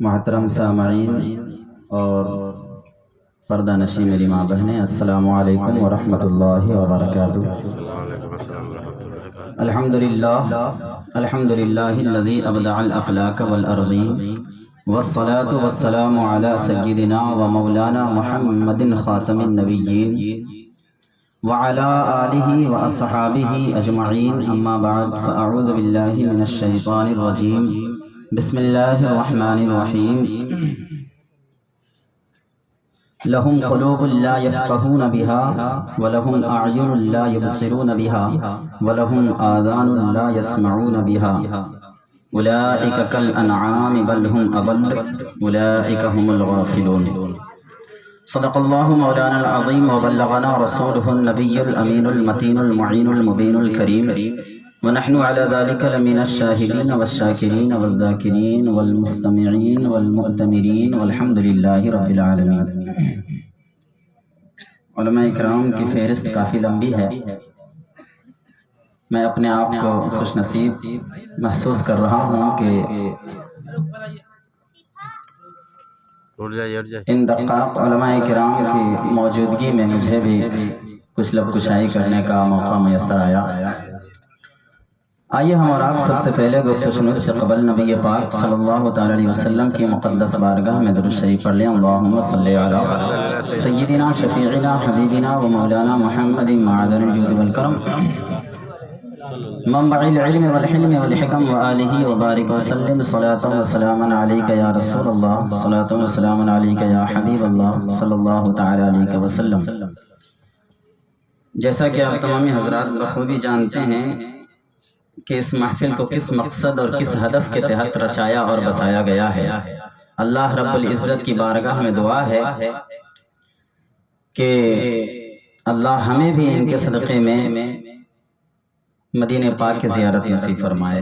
محترم سامعین اور پردہ نشی میری ماں بہنیں، السلام علیکم ورحمۃ اللہ وبرکاتہ۔ الحمدللہ الذی ابدع الافلاک والارضین، والصلاة والسلام علی سیدنا و مولانا محمد خاتم النبیین وعلى آلہ واصحابہ اجمعین، اما بعد فاعوذ باللہ من الشیطان الرجیم، بسم اللہ الرحمن الرحیم۔ لهم قلوب لا يفقهون بها ولهم أعين لا يبصرون بها ولهم آذان لا يسمعون بها أولئك كالأنعام بل هم أضل أولئك هم الغافلون۔ صدق الله مولانا العظيم وبلغنا رسوله النبي الأمين المتين المعين المبين الكريم، ونحن على ذلك لمن الشاهدين والشاكرين والذاكرين والمستمعين والمؤتمرين والحمد لله رب العالمين۔ علماء اکرام کی فہرست کافی لمبی ہے، میں اپنے آپ کو خوش نصیب محسوس کر رہا ہوں کہ ان دقائق علماء اکرام کی موجودگی میں مجھے بھی کچھ لب کشائی کرنے کا موقع میسر آیا۔ آئیے ہم اور آپ سب سے پہلے گفتگو شنود سے قبل نبی پاک صلی اللہ تعالی علیہ وسلم کی مقدس بارگاہ میں درود شریف پڑھ لیں۔ اللہم صلی علی سیدنا شفیعنا حبیبنا و مولانا محمد معدن الجود والکرم، منبع العلم والحلم والحکم وآلہ وبارک وسلم، صلاة و سلاما علیک یا رسول اللہ، صلاة و سلاما علیک یا حبیب اللہ صلی اللہ تعالی علیہ وسلم۔ جیسا کہ آپ تمامی حضرات بخوبی جانتے ہیں کہ اس محفل کو کس مقصد اور کس ہدف کے تحت رچایا اور بسایا گیا ہے۔ اللہ رب العزت کی بارگاہ میں دعا ہے کہ اللہ ہمیں بھی ان کے صدقے میں مدینہ پاک کی زیارت نصیب فرمائے۔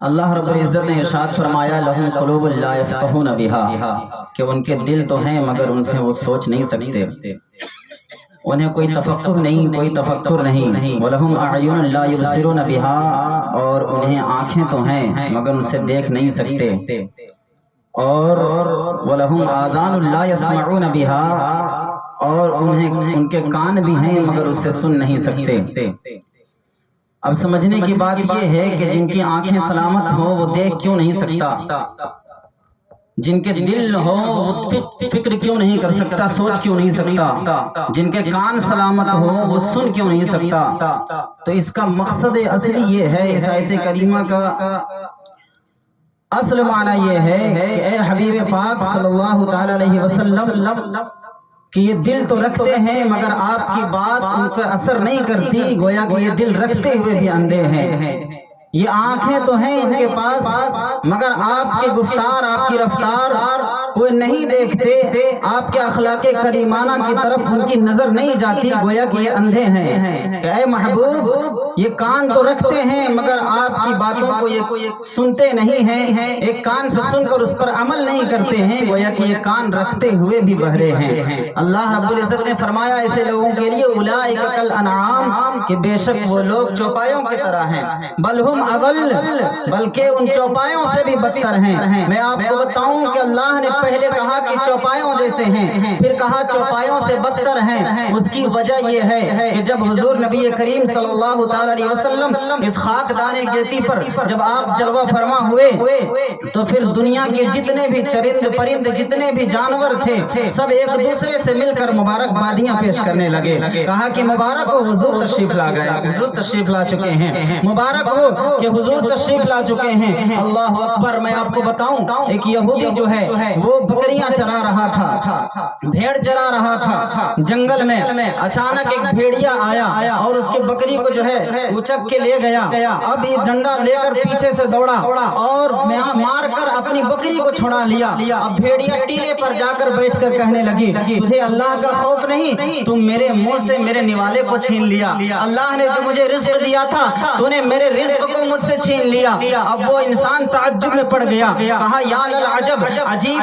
اللہ رب العزت نے ارشاد فرمایا لَهُمْ قُلُوبٌ لَا يَفْقَهُونَ بِهَا، کہ ان کے دل تو ہیں مگر ان سے وہ سوچ نہیں سکتے، انہیں کوئی تفقہ نہیں، کوئی تفکر نہیں۔ وَلَهُمْ أَعْيُنٌ لَا يُبْصِرُونَ بِهَا، اور انہیں آنکھیں تو ہیں مگر ان سے دیکھ نہیں سکتے، اور وَلَهُمْ آذَانٌ لَا يَسْمَعُونَ بِهَا، اور ان کے کان بھی ہیں مگر اس سے سن نہیں سکتے۔ اب سمجھنے کی بات یہ ہے کہ جن کی آنکھیں سلامت ہو وہ دیکھ کیوں نہیں سکتا، جن کے دل ہو وہ فکر کیوں نہیں کر سکتا، سوچ کیوں نہیں سکتا، جن کے کان سلامت ہو وہ سن کیوں نہیں سکتا۔ تو اس کا مقصد اصلی یہ ہے، اس آیت کریمہ کا اصل معنی یہ ہے کہ اے حبیب پاک صلی اللہ تعالی علیہ وسلم کہ یہ دل تو رکھتے ہیں مگر آپ کی بات ان کا اثر نہیں کرتی، گویا کہ یہ دل رکھتے ہوئے بھی اندھے ہیں۔ یہ آنکھیں تو ہیں ان کے پاس مگر آپ کی گفتار، آپ کی رفتار کوئی نہیں دیکھتے، آپ کے اخلاق کریمانہ کی طرف ان کی نظر نہیں جاتی، گویا کہ یہ اندھے ہیں۔ کہ اے محبوب یہ کان تو رکھتے ہیں مگر آپ کی باتوں کو یہ سنتے نہیں ہیں، ایک کان سے سن کر اس پر عمل نہیں کرتے ہیں، گویا کہ یہ کان رکھتے ہوئے بھی بہرے ہیں۔ اللہ رب العزت نے فرمایا ایسے لوگوں کے لیے اولئک کالانعام، کہ بے شک وہ لوگ چوپایوں کی طرح ہیں، بل ہم اضل، بلکہ ان چوپایوں سے بھی بدتر ہیں۔ میں آپ کو بتاؤں کہ اللہ نے پہلے کہا کہ چوپایوں جیسے ہیں، پھر کہا چوپایوں سے بدتر ہیں۔ اس کی وجہ یہ ہے کہ جب حضور نبی کریم صلی اللہ تعالی علیہ وسلم اس خاکدان گیتی پر جب آپ جلوہ فرما ہوئے تو پھر دنیا کے جتنے بھی چرند پرند جتنے بھی جانور تھے سب ایک دوسرے سے مل کر مبارک بادیاں پیش کرنے لگے، کہا کہ مبارک ہو حضور تشریف لا گئے، حضور تشریف لا چکے ہیں، مبارک ہو کہ حضور تشریف لا چکے ہیں۔ اللہ اکبر۔ میں آپ کو بتاؤں ایک یہودی جو ہے وہ بکریاں چلا رہا تھا، بھیڑ چلا رہا تھا جنگل میں، اچانک ایک بھیڑیا آیا اور اس کی بکری کو جو ہے اچک کے لے گیا۔ اب یہ ڈنڈا لے کر پیچھے سے دوڑا اور مار کر اپنی بکری کو چھڑا لیا۔ اب بھیڑیا ٹیلے پر جا کر بیٹھ کر کہنے لگی تجھے اللہ کا خوف نہیں، تم میرے منہ سے میرے نوالے کو چھین لیا، اللہ نے جو مجھے رزق دیا تھا تو نے میرے رزق کو مجھ سے چھین لیا۔ اب وہ انسان تعجب میں پڑ گیا، کہا یا للعجب، عجیب